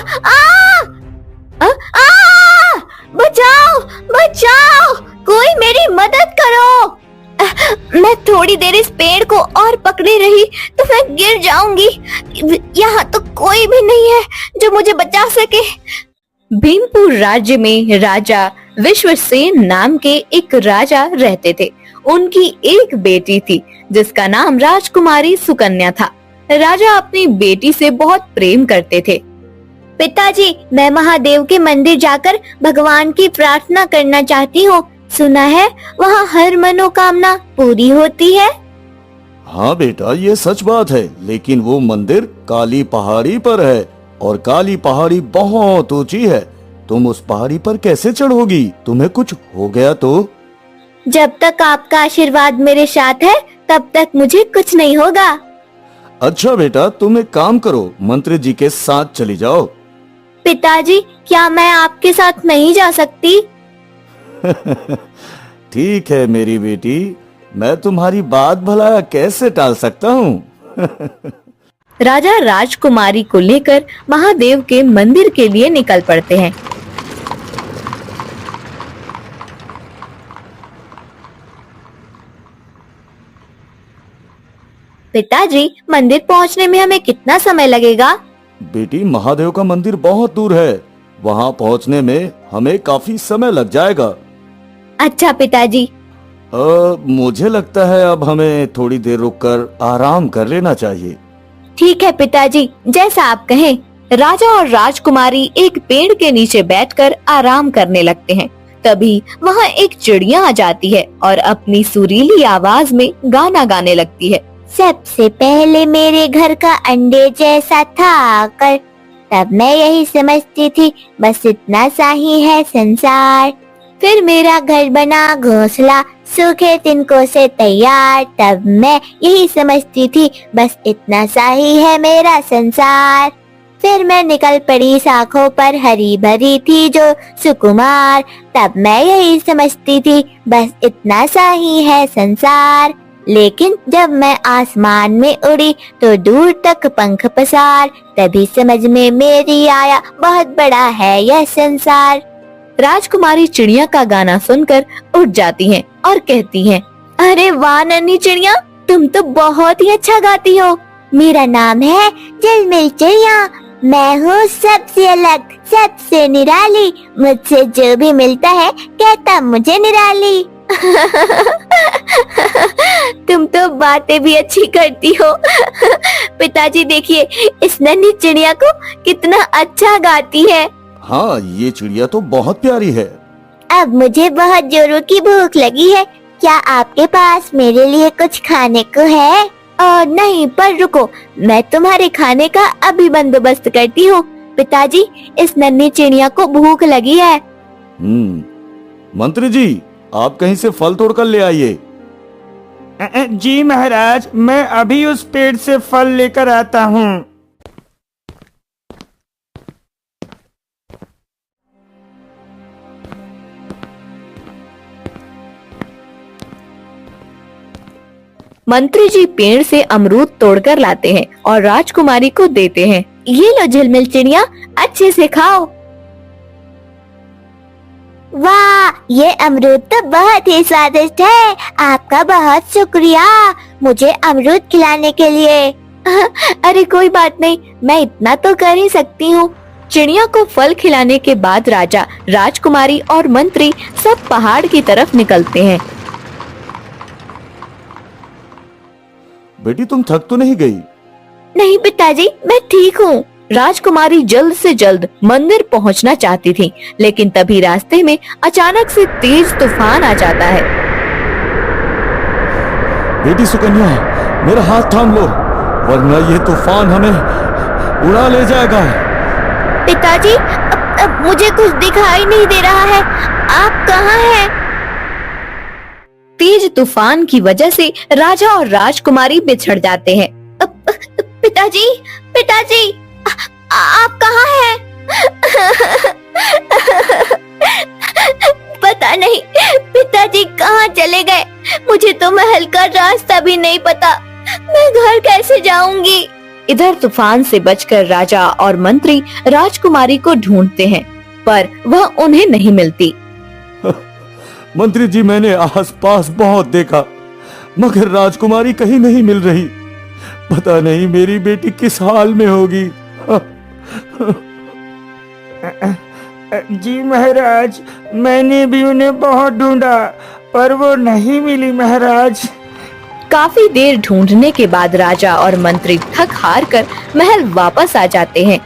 आ, आ, बचाओ बचाओ, कोई मेरी मदद करो। मैं थोड़ी देर इस पेड़ को और पकड़ी रही तो मैं गिर जाऊंगी। यहाँ तो कोई भी नहीं है जो मुझे बचा सके। भीमपुर राज्य में राजा विश्वसेन नाम के एक राजा रहते थे। उनकी एक बेटी थी जिसका नाम राजकुमारी सुकन्या था। राजा अपनी बेटी से बहुत प्रेम करते थे। पिताजी, मैं महादेव के मंदिर जाकर भगवान की प्रार्थना करना चाहती हूँ। सुना है वहाँ हर मनोकामना पूरी होती है। हाँ बेटा, ये सच बात है, लेकिन वो मंदिर काली पहाड़ी पर है और काली पहाड़ी बहुत ऊंची है। तुम उस पहाड़ी पर कैसे चढ़ोगी? तुम्हें कुछ हो गया तो? जब तक आपका आशीर्वाद मेरे साथ है तब तक मुझे कुछ नहीं होगा। अच्छा बेटा, तुम एक काम करो, मंत्री जी के साथ चली जाओ। पिताजी, क्या मैं आपके साथ नहीं जा सकती? ठीक है मेरी बेटी, मैं तुम्हारी बात भला कैसे टाल सकता हूँ। राजा राजकुमारी को लेकर महादेव के मंदिर के लिए निकल पड़ते हैं। पिताजी, मंदिर पहुंचने में हमें कितना समय लगेगा? बेटी, महादेव का मंदिर बहुत दूर है, वहाँ पहुँचने में हमें काफी समय लग जाएगा। अच्छा पिताजी। मुझे लगता है अब हमें थोड़ी देर रुककर आराम कर लेना चाहिए। ठीक है पिताजी, जैसा आप कहें। राजा और राजकुमारी एक पेड़ के नीचे बैठकर आराम करने लगते हैं। तभी वहाँ एक चिड़िया आ जाती है और अपनी सुरीली आवाज में गाना गाने लगती है। सबसे पहले मेरे घर का अंडे जैसा था आकर, तब मैं यही समझती थी बस इतना सा ही है संसार। फिर मेरा घर बना घोंसला सूखे तिनकों से तैयार, तब मैं यही समझती थी बस इतना सा ही है मेरा संसार। फिर मैं निकल पड़ी शाखों पर हरी भरी थी जो सुकुमार, तब मैं यही समझती थी बस इतना सा ही है संसार। लेकिन जब मैं आसमान में उड़ी तो दूर तक पंख पसार, तभी समझ में मेरी आया बहुत बड़ा है यह संसार। राजकुमारी चिड़िया का गाना सुनकर उठ जाती हैं और कहती हैं, अरे वाह नन्ही चिड़िया, तुम तो बहुत ही अच्छा गाती हो। मेरा नाम है झिलमिल चिड़िया, मैं हूँ सबसे अलग, सबसे निराली। मुझसे जो भी मिलता है कहता मुझे निराली। तुम तो बातें भी अच्छी करती हो। पिताजी देखिए, इस नन्ही चिड़िया को कितना अच्छा गाती है। हाँ, ये चिड़िया तो बहुत प्यारी है। अब मुझे बहुत जोरों की भूख लगी है। क्या आपके पास मेरे लिए कुछ खाने को है? नहीं, पर रुको, मैं तुम्हारे खाने का अभी बंदोबस्त करती हूँ। पिताजी, इस नन्ही चिड़िया को भूख लगी है। मंत्री जी, आप कहीं से फल तोड़कर ले आइए। जी महाराज, मैं अभी उस पेड़ से फल लेकर आता हूँ। मंत्री जी पेड़ से अमरूद तोड़कर लाते हैं और राजकुमारी को देते हैं। ये लो झिलमिल चिड़िया, अच्छे से खाओ। वाह, ये अमरूद तो बहुत ही स्वादिष्ट है। आपका बहुत शुक्रिया मुझे अमरूद खिलाने के लिए। अरे कोई बात नहीं, मैं इतना तो कर ही सकती हूँ। चिड़िया को फल खिलाने के बाद राजा, राजकुमारी और मंत्री सब पहाड़ की तरफ निकलते हैं। बेटी, तुम थक तो नहीं गई? नहीं पिताजी, मैं ठीक हूँ। राजकुमारी जल्द से जल्द मंदिर पहुँचना चाहती थी, लेकिन तभी रास्ते में अचानक से तेज तूफान आ जाता है। बेटी सुकन्या, मेरा हाथ थाम लो, वरना ये तूफान हमें उड़ा ले जाएगा। पिताजी, अब मुझे कुछ दिखाई नहीं दे रहा है। आप कहाँ हैं? तेज तूफान की वजह से राजा और राजकुमारी बिछड़ जाते हैं। पिताजी, पिताजी, आप कहाँ हैं? पता नहीं पिताजी कहाँ चले गए। मुझे तो महल का रास्ता भी नहीं पता। मैं घर कैसे जाऊंगी? इधर तूफान से बचकर राजा और मंत्री राजकुमारी को ढूंढते हैं, पर वह उन्हें नहीं मिलती। मंत्री जी, मैंने आसपास बहुत देखा मगर राजकुमारी कहीं नहीं मिल रही। पता नहीं मेरी बेटी किस हाल में होगी। जी महाराज, मैंने भी उन्हें बहुत ढूंढा पर वो नहीं मिली महाराज। काफी देर ढूंढने के बाद राजा और मंत्री थक हार कर महल वापस आ जाते हैं।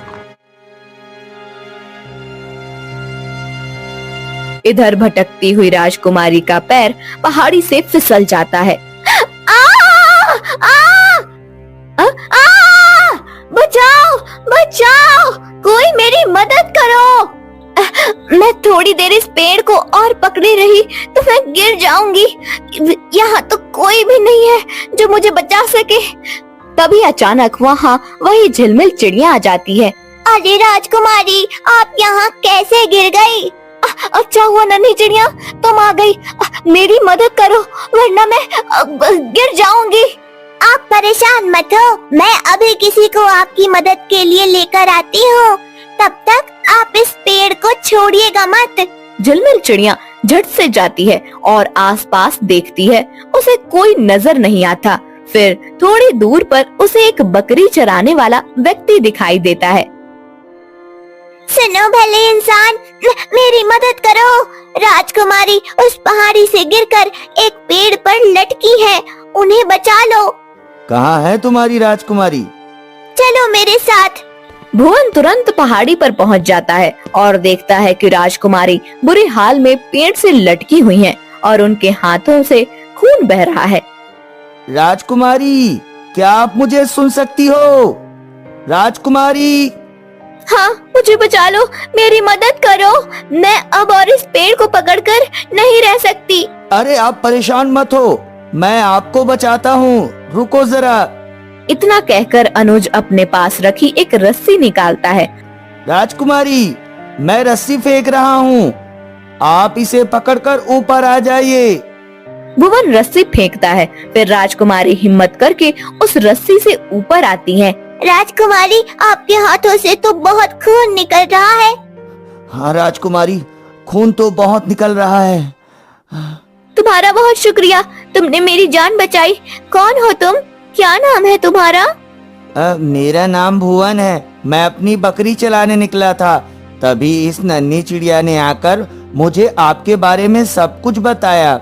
इधर भटकती हुई राजकुमारी का पैर पहाड़ी से फिसल जाता है। बचाओ बचाओ, कोई मेरी मदद करो। मैं थोड़ी देर इस पेड़ को और पकड़े रही तो मैं गिर जाऊंगी। यहाँ तो कोई भी नहीं है जो मुझे बचा सके। तभी अचानक वहाँ वही झिलमिल चिड़िया आ जाती है। अरे राजकुमारी, आप यहाँ कैसे गिर गई? अच्छा हुआ नन्ही चिड़िया तुम आ गई। मेरी मदद करो वरना मैं गिर जाऊंगी। आप परेशान मत हो, मैं अभी किसी को आपकी मदद के लिए लेकर आती हूँ। तब तक आप इस पेड़ को छोड़िएगा मत। झिलमिल चिड़िया झट से जाती है और आसपास देखती है। उसे कोई नजर नहीं आता। फिर थोड़ी दूर पर उसे एक बकरी चराने वाला व्यक्ति दिखाई देता है। सुनो भले इंसान, मेरी मदद करो। राजकुमारी उस पहाड़ी से गिरकर एक पेड़ पर लटकी है, उन्हें बचा लो। कहाँ है तुम्हारी राजकुमारी? चलो मेरे साथ। भुवन तुरंत पहाड़ी पर पहुंच जाता है और देखता है कि राजकुमारी बुरे हाल में पेड़ से लटकी हुई हैं और उनके हाथों से खून बह रहा है। राजकुमारी, क्या आप मुझे सुन सकती हो? राजकुमारी। हाँ, मुझे बचा लो, मेरी मदद करो। मैं अब और इस पेड़ को पकड़कर नहीं रह सकती। अरे आप परेशान मत हो, मैं आपको बचाता हूँ, रुको जरा। इतना कहकर अनुज अपने पास रखी एक रस्सी निकालता है। राजकुमारी, मैं रस्सी फेंक रहा हूँ, आप इसे पकड़कर ऊपर आ जाइए। भुवन रस्सी फेंकता है। फिर राजकुमारी हिम्मत करके उस रस्सी से ऊपर आती है। राजकुमारी, आपके हाथों से तो बहुत खून निकल रहा है। हाँ राजकुमारी, खून तो बहुत निकल रहा है। तुम्हारा बहुत शुक्रिया, तुमने मेरी जान बचाई। कौन हो तुम? क्या नाम है तुम्हारा? मेरा नाम भुवन है। मैं अपनी बकरी चलाने निकला था, तभी इस नन्ही चिड़िया ने आकर मुझे आपके बारे में सब कुछ बताया।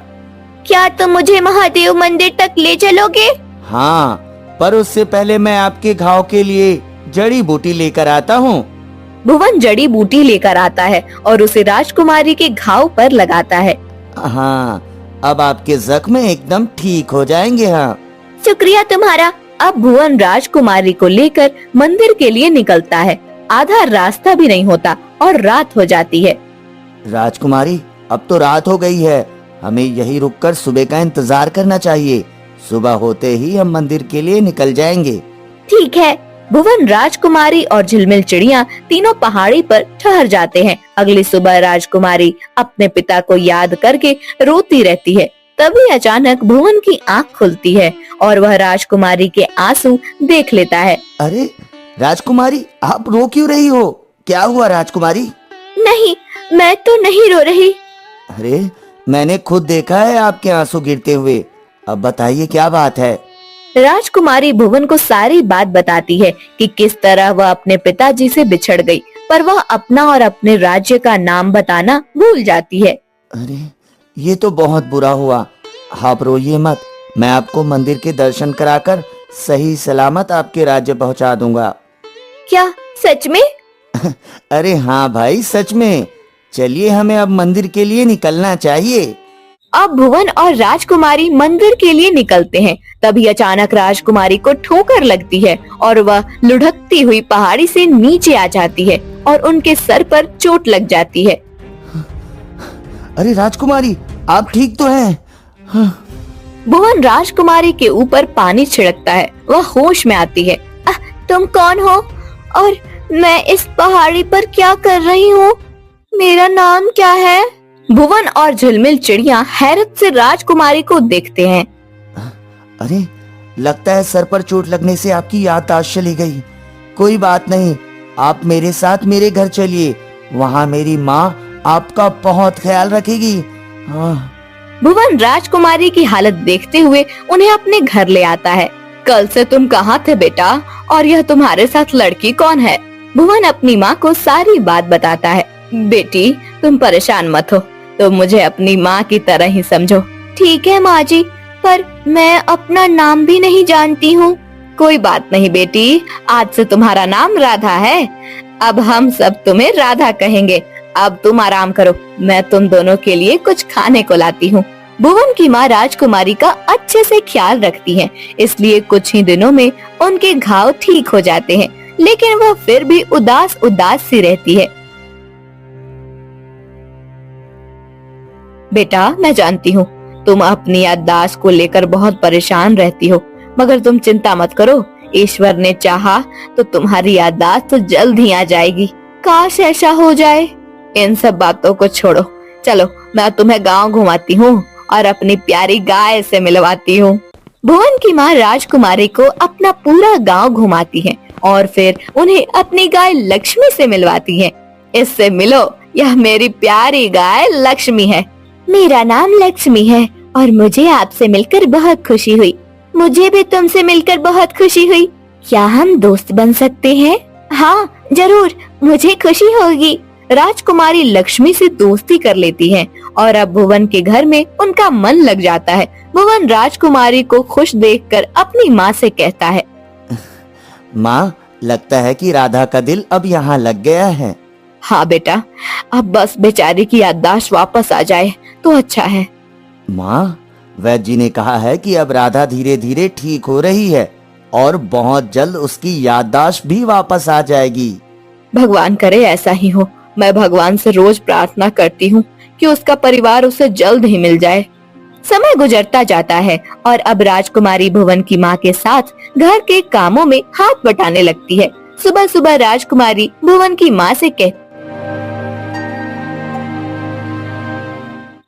क्या तुम मुझे महादेव मंदिर तक ले चलोगे? हाँ, पर उससे पहले मैं आपके घाव के लिए जड़ी बूटी लेकर आता हूँ। भुवन जड़ी बूटी लेकर आता है और उसे राजकुमारी के घाव पर लगाता है। हाँ, अब आपके जख्म एकदम ठीक हो जाएंगे। हाँ, शुक्रिया तुम्हारा। अब भुवन राजकुमारी को लेकर मंदिर के लिए निकलता है। आधा रास्ता भी नहीं होता और रात हो जाती है। राजकुमारी, अब तो रात हो गई है, हमें यहीं रुककर सुबह का इंतजार करना चाहिए। सुबह होते ही हम मंदिर के लिए निकल जाएंगे। ठीक है। भुवन, राजकुमारी और झिलमिल चिड़िया तीनों पहाड़ी पर ठहर जाते हैं। अगली सुबह राजकुमारी अपने पिता को याद करके रोती रहती है। तभी अचानक भुवन की आँख खुलती है और वह राजकुमारी के आंसू देख लेता है। अरे राजकुमारी, आप रो क्यों रही हो? क्या हुआ राजकुमारी? नहीं, मैं तो नहीं रो रही। अरे, मैंने खुद देखा है आपके आंसू गिरते हुए। अब बताइए क्या बात है? राजकुमारी भुवन को सारी बात बताती है कि किस तरह वह अपने पिताजी से बिछड़ गई, पर वह अपना और अपने राज्य का नाम बताना भूल जाती है। अरे, ये तो बहुत बुरा हुआ। आप रोइए मत, मैं आपको मंदिर के दर्शन कराकर सही सलामत आपके राज्य पहुंचा दूंगा। क्या सच में? अरे हाँ भाई, सच में। चलिए, हमें अब मंदिर के लिए निकलना चाहिए। अब भुवन और राजकुमारी मंदिर के लिए निकलते हैं। तभी अचानक राजकुमारी को ठोकर लगती है और वह लुढ़कती हुई पहाड़ी से नीचे आ जाती है और उनके सर पर चोट लग जाती है। अरे राजकुमारी, आप ठीक तो हैं? भुवन राजकुमारी के ऊपर पानी छिड़कता है। वह होश में आती है। तुम कौन हो और मैं इस पहाड़ी पर क्या कर रही हूँ? मेरा नाम क्या है? भुवन और झिलमिल चिड़िया हैरत से राजकुमारी को देखते हैं। अरे, लगता है सर पर चोट लगने से आपकी याददाश्त चली गई। कोई बात नहीं, आप मेरे साथ मेरे घर चलिए, वहाँ मेरी माँ आपका बहुत ख्याल रखेगी। हाँ। भुवन राजकुमारी की हालत देखते हुए उन्हें अपने घर ले आता है। कल से तुम कहाँ थे बेटा, और यह तुम्हारे साथ लड़की कौन है? भुवन अपनी माँ को सारी बात बताता है। बेटी तुम परेशान मत हो, तुम मुझे अपनी माँ की तरह ही समझो। ठीक है माँ जी, पर मैं अपना नाम भी नहीं जानती हूँ। कोई बात नहीं बेटी, आज से तुम्हारा नाम राधा है। अब हम सब तुम्हें राधा कहेंगे। अब तुम आराम करो, मैं तुम दोनों के लिए कुछ खाने को लाती हूँ। भुवन की माँ राजकुमारी का अच्छे से ख्याल रखती है, इसलिए कुछ ही दिनों में उनके घाव ठीक हो जाते हैं, लेकिन वह फिर भी उदास उदास सी रहती है। बेटा मैं जानती हूँ तुम अपनी याददाश्त को लेकर बहुत परेशान रहती हो, मगर तुम चिंता मत करो, ईश्वर ने चाहा तो तुम्हारी याददाश्त तो जल्द ही आ जाएगी। काश ऐसा हो जाए। इन सब बातों को छोड़ो, चलो मैं तुम्हें गांव घुमाती हूँ और अपनी प्यारी गाय से मिलवाती हूँ। भुवन की माँ राजकुमारी को अपना पूरा गांव घुमाती है और फिर उन्हें अपनी गाय लक्ष्मी से मिलवाती है। इससे मिलो, यह मेरी प्यारी गाय लक्ष्मी है। मेरा नाम लक्ष्मी है और मुझे आपसे मिलकर बहुत खुशी हुई। मुझे भी तुमसे मिलकर बहुत खुशी हुई। क्या हम दोस्त बन सकते हैं? हाँ जरूर, मुझे खुशी होगी। राजकुमारी लक्ष्मी से दोस्ती कर लेती है और अब भुवन के घर में उनका मन लग जाता है। भुवन राजकुमारी को खुश देखकर अपनी माँ से कहता है, माँ लगता है कि राधा का दिल अब यहाँ लग गया है। हाँ बेटा, अब बस बेचारी की याददाश्त वापस आ जाए तो अच्छा है। माँ वैद्य जी ने कहा है कि अब राधा धीरे धीरे ठीक हो रही है और बहुत जल्द उसकी याददाश्त भी वापस आ जाएगी। भगवान करे ऐसा ही हो। मैं भगवान से रोज प्रार्थना करती हूँ कि उसका परिवार उसे जल्द ही मिल जाए। समय गुजरता जाता है और अब राजकुमारी भुवन की माँ के साथ घर के कामों में हाथ बटाने लगती है। सुबह सुबह राजकुमारी भुवन की माँ से कहती,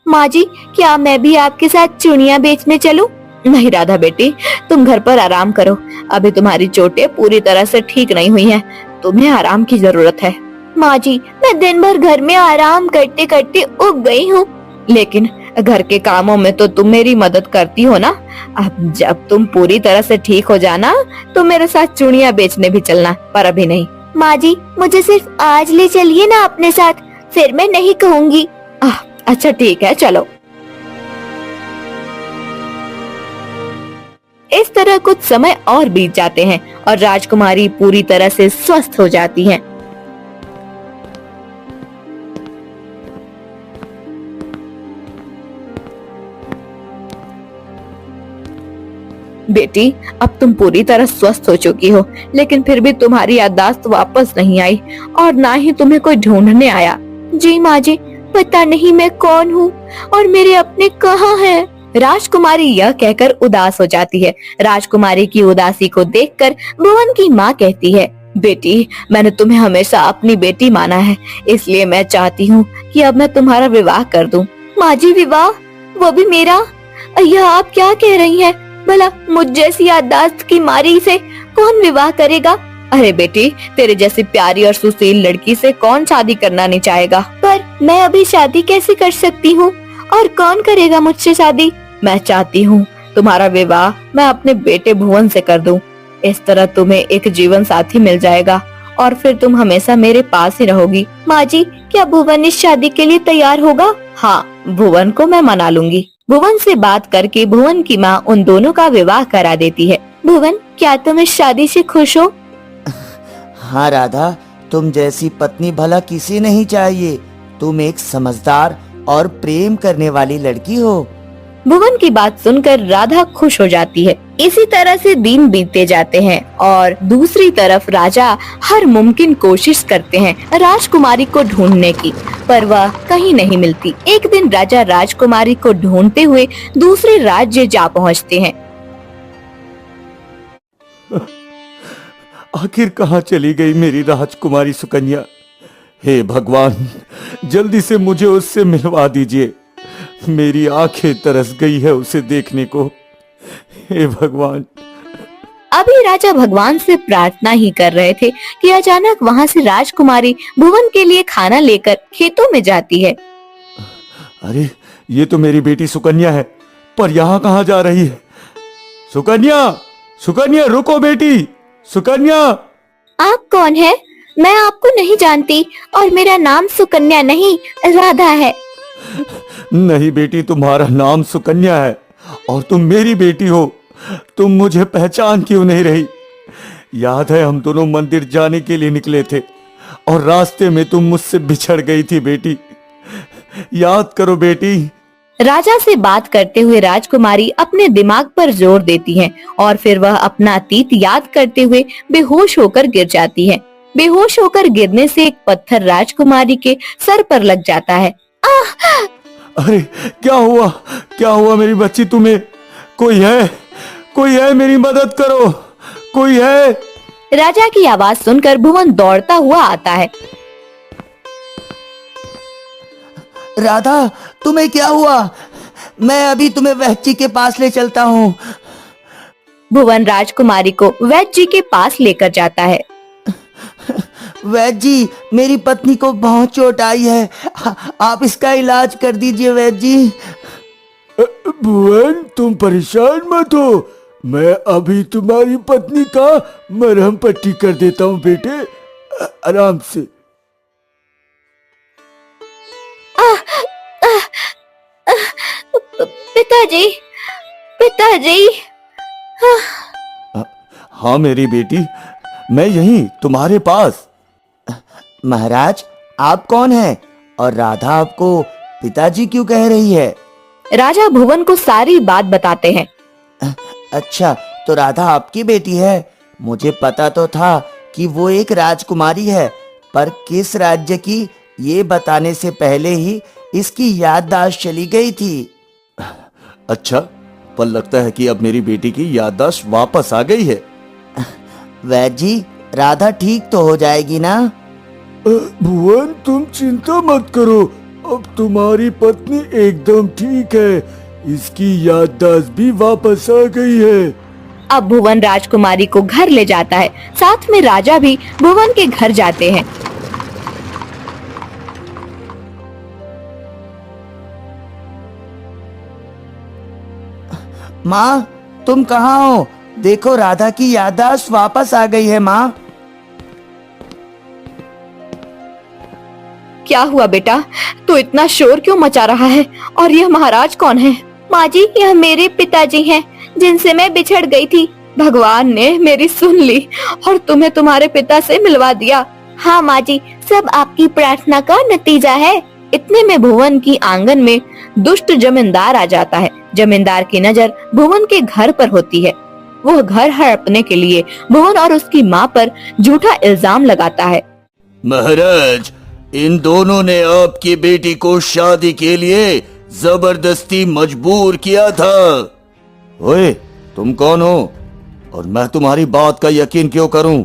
माँ जी क्या मैं भी आपके साथ चूड़ियाँ बेचने चलूं? नहीं राधा बेटी, तुम घर पर आराम करो। अभी तुम्हारी चोटें पूरी तरह से ठीक नहीं हुई हैं, तुम्हें आराम की जरूरत है। माँ जी मैं दिन भर घर में आराम करते करते उब गई हूँ। लेकिन घर के कामों में तो तुम मेरी मदद करती हो ना। अब जब तुम पूरी तरह से ठीक हो जाना तो मेरे साथ चूड़ियाँ बेचने भी चलना, पर अभी नहीं। माँ जी मुझे सिर्फ आज ले चलिए ना अपने साथ, फिर मैं नहीं कहूँगी। अच्छा ठीक है चलो। इस तरह कुछ समय और बीत जाते हैं और राजकुमारी पूरी तरह से स्वस्थ हो जाती हैं। बेटी अब तुम पूरी तरह स्वस्थ हो चुकी हो, लेकिन फिर भी तुम्हारी याददाश्त वापस नहीं आई और ना ही तुम्हें कोई ढूंढने आया। जी माँ जी, पता नहीं मैं कौन हूँ और मेरे अपने कहाँ हैं। राजकुमारी यह कहकर उदास हो जाती है। राजकुमारी की उदासी को देखकर भुवन की माँ कहती है, बेटी मैंने तुम्हें हमेशा अपनी बेटी माना है, इसलिए मैं चाहती हूँ कि अब मैं तुम्हारा विवाह कर दूँ। माँ जी विवाह? वो भी मेरा? यह आप क्या कह रही हैं? भला मुझ जैसी याददाश्त की मारी से कौन विवाह करेगा? अरे बेटी तेरे जैसी प्यारी और सुशील लड़की से कौन शादी करना नहीं चाहेगा। पर मैं अभी शादी कैसे कर सकती हूँ और कौन करेगा मुझसे शादी? मैं चाहती हूँ तुम्हारा विवाह मैं अपने बेटे भुवन से कर दूं। इस तरह तुम्हें एक जीवन साथी मिल जाएगा और फिर तुम हमेशा मेरे पास ही रहोगी। माँ जी क्या भुवन इस शादी के लिए तैयार होगा? हाँ भुवन को मैं मना लूंगी। भुवन से बात करके भुवन की माँ उन दोनों का विवाह करा देती है। भुवन क्या तुम इस शादी से खुश हो? हाँ राधा, तुम जैसी पत्नी भला किसी नहीं चाहिए। तुम एक समझदार और प्रेम करने वाली लड़की हो। भुवन की बात सुनकर राधा खुश हो जाती है। इसी तरह से दिन बीतते जाते हैं और दूसरी तरफ राजा हर मुमकिन कोशिश करते हैं राजकुमारी को ढूंढने की, पर वह कहीं नहीं मिलती। एक दिन राजा राजकुमारी को ढूंढते हुए दूसरे राज्य जा पहुंचते हैं। आखिर कहाँ चली गई मेरी राजकुमारी सुकन्या? हे भगवान, जल्दी से मुझे उससे मिलवा दीजिए। मेरी आंखें तरस गई है उसे देखने को। हे भगवान, अभी राजा भगवान से प्रार्थना ही कर रहे थे कि अचानक वहाँ से राजकुमारी भुवन के लिए खाना लेकर खेतों में जाती है। अरे ये तो मेरी बेटी सुकन्या है, पर यहाँ कहाँ जा रही है? सुकन्या, सुकन्या रुको बेटी, सुकन्या। आप कौन है? मैं आपको नहीं जानती और मेरा नाम सुकन्या नहीं राधा है। नहीं बेटी, तुम्हारा नाम सुकन्या है और तुम मेरी बेटी हो। तुम मुझे पहचान क्यों नहीं रही? याद है हम दोनों मंदिर जाने के लिए निकले थे और रास्ते में तुम मुझसे बिछड़ गई थी बेटी। याद करो बेटी। राजा से बात करते हुए राजकुमारी अपने दिमाग पर जोर देती है और फिर वह अपना अतीत याद करते हुए बेहोश होकर गिर जाती है। बेहोश होकर गिरने से एक पत्थर राजकुमारी के सर पर लग जाता है। अरे क्या हुआ, क्या हुआ मेरी बच्ची? तुम्हें कोई है? कोई है? मेरी मदद करो, कोई है? राजा की आवाज सुनकर भुवन दौड़ता हुआ आता है। राधा, तुम्हें क्या हुआ? मैं अभी तुम्हें वैद्य जी के पास ले चलता हूँ। भुवन राजकुमारी को वैद्य जी के पास लेकर जाता है। वैद्य जी, मेरी पत्नी को बहुत चोट आई है, आप इसका इलाज कर दीजिए वैद्य जी। भुवन तुम परेशान मत हो, मैं अभी तुम्हारी पत्नी का मरहम पट्टी कर देता हूँ बेटे, आराम से। पिताजी, पिताजी। हाँ मेरी बेटी, मैं यहीं तुम्हारे पास। महाराज, आप कौन हैं और राधा आपको पिताजी क्यों कह रही है? राजा भुवन को सारी बात बताते हैं। अच्छा, तो राधा आपकी बेटी है। मुझे पता तो था कि वो एक राजकुमारी है, पर किस राज्य की ये बताने से पहले ही इसकी याददाश्त चली गई थी। अच्छा, पर लगता है कि अब मेरी बेटी की याददाश्त वापस आ गई है। वैद्य जी, राधा ठीक तो हो जाएगी ना? भुवन तुम चिंता मत करो, अब तुम्हारी पत्नी एकदम ठीक है, इसकी याददाश्त भी वापस आ गई है। अब भुवन राजकुमारी को घर ले जाता है, साथ में राजा भी भुवन के घर जाते हैं। माँ, तुम कहाँ हो? देखो, राधा की याददाश्त वापस आ गई है माँ। क्या हुआ बेटा? तू इतना शोर क्यों मचा रहा है? और यह महाराज कौन है? माँ जी, यह मेरे पिताजी हैं, जिनसे मैं बिछड़ गई थी। भगवान ने मेरी सुन ली और तुम्हें तुम्हारे पिता से मिलवा दिया। हाँ माँ जी, सब आपकी प्रार्थना का नतीजा है। इतने में भुवन की आंगन में दुष्ट जमींदार आ जाता है। जमींदार की नजर भुवन के घर पर होती है। वह घर हड़पने के लिए भुवन और उसकी माँ पर झूठा इल्जाम लगाता है। महाराज, इन दोनों ने आपकी बेटी को शादी के लिए जबरदस्ती मजबूर किया था। ओए, तुम कौन हो और मैं तुम्हारी बात का यकीन क्यों करूं?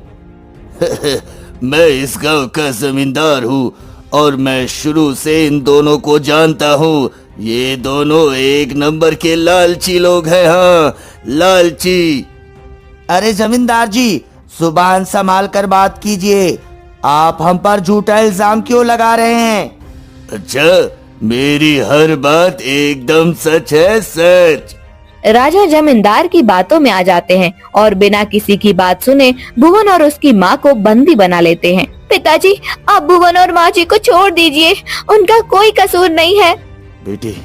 मैं इस गांव का जमींदार हूँ और मैं शुरू से इन दोनों को जानता हूँ। ये दोनों एक नंबर के लालची लोग हैं। हाँ, लालची। अरे जमींदार जी, जुबान संभाल कर बात कीजिए। आप हम पर झूठा इल्जाम क्यों लगा रहे हैं? अच्छा, मेरी हर बात एकदम सच है, सच। राजा जमींदार की बातों में आ जाते हैं और बिना किसी की बात सुने भुवन और उसकी माँ को बंदी बना लेते हैं। पिताजी, आप भुवन और माँ जी को छोड़ दीजिए, उनका कोई कसूर नहीं है। बेटी,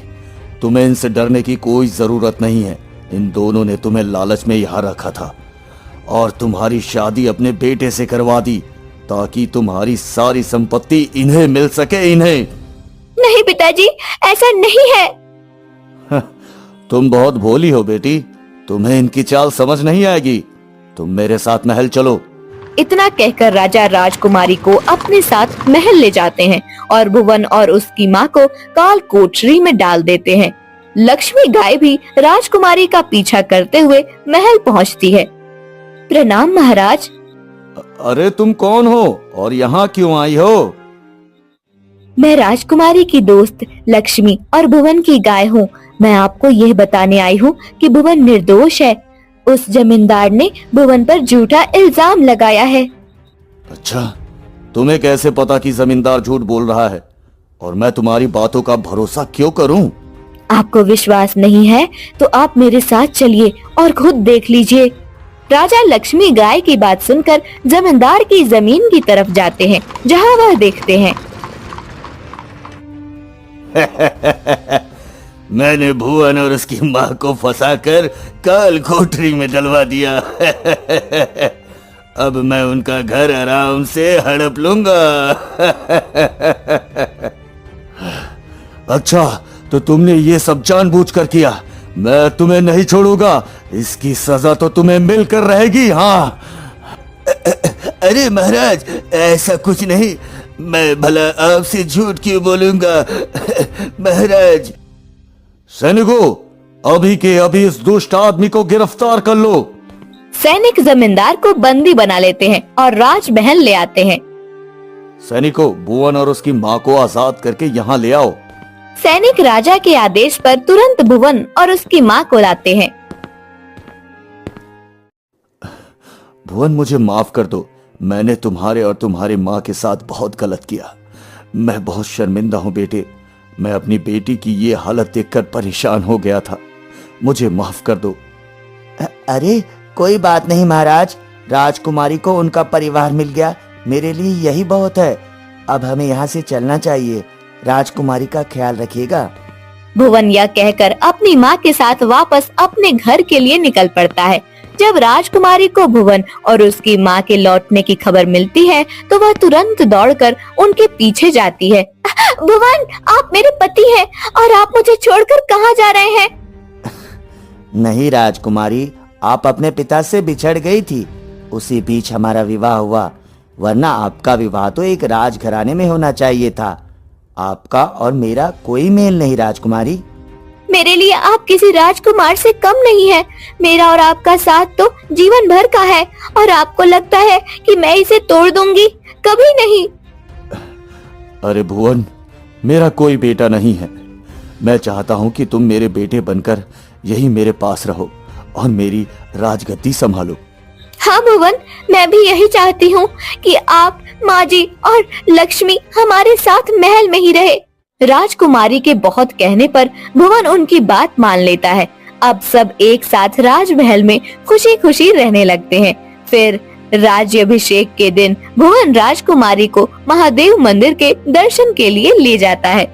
तुम्हें इनसे डरने की कोई जरूरत नहीं है। इन दोनों ने तुम्हें लालच में यहाँ रखा था और तुम्हारी शादी अपने बेटे से करवा दी ताकि तुम्हारी सारी संपत्ति इन्हें मिल सके। इन्हें नहीं पिताजी, ऐसा नहीं है। तुम बहुत भोली हो बेटी, तुम्हें इनकी चाल समझ नहीं आएगी। तुम मेरे साथ महल चलो। इतना कहकर राजा राजकुमारी को अपने साथ महल ले जाते हैं और भुवन और उसकी माँ को काल कोठरी में डाल देते हैं। लक्ष्मी गाय भी राजकुमारी का पीछा करते हुए महल पहुँचती है। प्रणाम महाराज। अरे तुम कौन हो और यहाँ क्यों आई हो? मैं राजकुमारी की दोस्त लक्ष्मी और भुवन की गाय हूँ। मैं आपको यह बताने आई हूँ कि भुवन निर्दोष है। उस जमींदार ने भुवन पर झूठा इल्जाम लगाया है। अच्छा, तुम्हें कैसे पता कि जमींदार झूठ बोल रहा है? और मैं तुम्हारी बातों का भरोसा क्यों करूं? आपको विश्वास नहीं है तो आप मेरे साथ चलिए और खुद देख लीजिए। राजा लक्ष्मी गाय की बात सुनकर जमींदार की जमीन की तरफ जाते हैं, जहां वह देखते हैं। मैंने भुवन और उसकी माँ को फंसाकर काल कोठरी में डलवा दिया। अब मैं उनका घर आराम से हड़प लूंगा। अच्छा, तो तुमने ये सब जानबूझकर किया। मैं तुम्हें नहीं छोड़ूंगा, इसकी सजा तो तुम्हें मिलकर रहेगी। हाँ। अरे महाराज, ऐसा कुछ नहीं, मैं भला आपसे झूठ क्यों बोलूंगा? महाराज। सैनिकों, अभी के अभी इस दुष्ट आदमी को गिरफ्तार कर लो। सैनिक जमींदार को बंदी बना लेते हैं और राजमहल ले आते हैं। सैनिकों, भुवन और उसकी माँ को आजाद करके यहाँ ले आओ। सैनिक राजा के आदेश पर तुरंत भुवन और उसकी माँ को लाते हैं। भुवन, मुझे माफ कर दो। मैंने तुम्हारे और तुम्हारी माँ के साथ बहुत गलत किया। मैं बहुत शर्मिंदा हूँ बेटे। मैं अपनी बेटी की ये हालत देखकर परेशान हो गया था। मुझे माफ कर दो। अरे कोई बात नहीं महाराज, राजकुमारी को उनका परिवार मिल गया, मेरे लिए यही बहुत है। अब हमें यहाँ से चलना चाहिए। राजकुमारी का ख्याल रखिएगा। भुवन यह कहकर अपनी माँ के साथ वापस अपने घर के लिए निकल पड़ता है। जब राजकुमारी को भुवन और उसकी माँ के लौटने की खबर मिलती है तो वह तुरंत दौड़कर उनके पीछे जाती है। भुवन, आप मेरे पति हैं और आप मुझे छोड़कर कहाँ जा रहे हैं? नहीं राजकुमारी, आप अपने पिता से बिछड़ गई थी, उसी बीच हमारा विवाह हुआ। वरना आपका विवाह तो एक राजघराने में होना चाहिए था। आपका और मेरा कोई मेल नहीं राजकुमारी। मेरे लिए आप किसी राजकुमार से कम नहीं है। मेरा और आपका साथ तो जीवन भर का है और आपको लगता है कि मैं इसे तोड़ दूंगी? कभी नहीं। अरे भुवन, मेरा कोई बेटा नहीं है। मैं चाहता हूँ कि तुम मेरे बेटे बनकर यही मेरे पास रहो और मेरी राजगद्दी संभालो। हाँ भुवन, मैं भी यही चाहती हूँ कि आप, माँ जी और लक्ष्मी हमारे साथ महल में ही रहे। राजकुमारी के बहुत कहने पर भुवन उनकी बात मान लेता है। अब सब एक साथ राजमहल में खुशी खुशी रहने लगते हैं। फिर राज्याभिषेक के दिन भुवन राजकुमारी को महादेव मंदिर के दर्शन के लिए ले जाता है।